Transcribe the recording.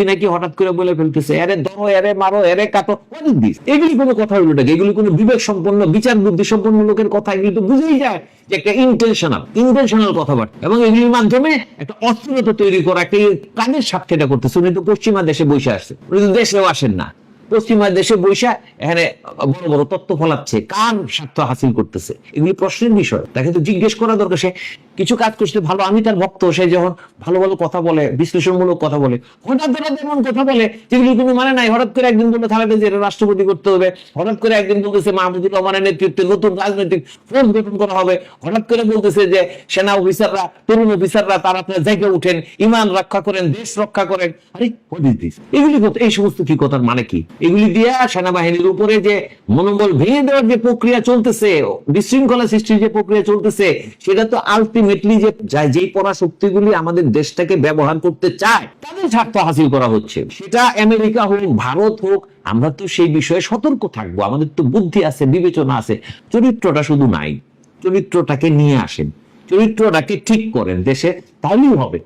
নাকি হঠাৎ করে বলে ফেলতেছে এরে ধরো, এরে মারো, এরে কাটো, এগুলি কোনো কথা হইলো নাকি? এগুলি কোনো বিবেক সম্পন্ন, বিচার বুদ্ধি সম্পন্ন লোকের কথা? এগুলি তো বুঝেই যায় যে একটা ইন্টেনশনাল কথাবার্তা, এবং এগুলির মাধ্যমে একটা অস্থিরতা তৈরি করা, একটা কানের সাথে এটা করতেছে। উনি তো পশ্চিমা দেশে বসে আসছে, উনি তো দেশেও আসেন না, পশ্চিমা দেশে বৈশা এখানে বড় বড় তত্ত্ব ফলাচ্ছে, কার স্বার্থ হাসিল করতেছে? এগুলি প্রশ্নের বিষয়, তাকে তো জিজ্ঞেস করা দরকার। সে কিছু কাজ করতে ভালো, আমি তার ভক্ত, সে যখন ভালো ভালো কথা বলে, বিশ্লেষণমূলক কথা বলে, হঠাৎ করে এমন কথা বলে যেগুলি কোনো মানে নাই। হঠাৎ করে একদিন বললো খালেদা জিয়ার রাষ্ট্রপতি করতে হবে, হঠাৎ করে একদিন বলতেছে মাহমুদুর রহমানের নেতৃত্বে নতুন রাজনৈতিক ফোর্স গঠন করা হবে, হঠাৎ করে বলতেছে যে সেনা অফিসাররা, তরুণ অফিসাররা তারা আপনার জায়গা উঠেন, ইমান রক্ষা করেন, দেশ রক্ষা করেন। আরে এগুলি এই সমস্ত কি কথার মানে কি? এগুলি দিয়ে সেনাবাহিনীর উপরে যে মনোবল ভেঙে দেওয়ার যে প্রক্রিয়া চলতেছে, বিশৃঙ্খলা সৃষ্টির যে প্রক্রিয়া চলতেছে, সেটা তো আলটিমেটলি যে যেই পরাশক্তিগুলি আমাদের দেশটাকে ব্যবহার করতে চায় তাদের স্বার্থ হাসিল করা হচ্ছে। সেটা আমেরিকা হোক, ভারত হোক, আমরা তো সেই বিষয়ে সতর্ক থাকবো। আমাদের তো বুদ্ধি আছে, বিবেচনা আছে। চরিত্রটা শুধু নাই, চরিত্রটাকে নিয়ে আসেন, চরিত্রটাকে ঠিক করেন দেশে, তাহলেই হবে।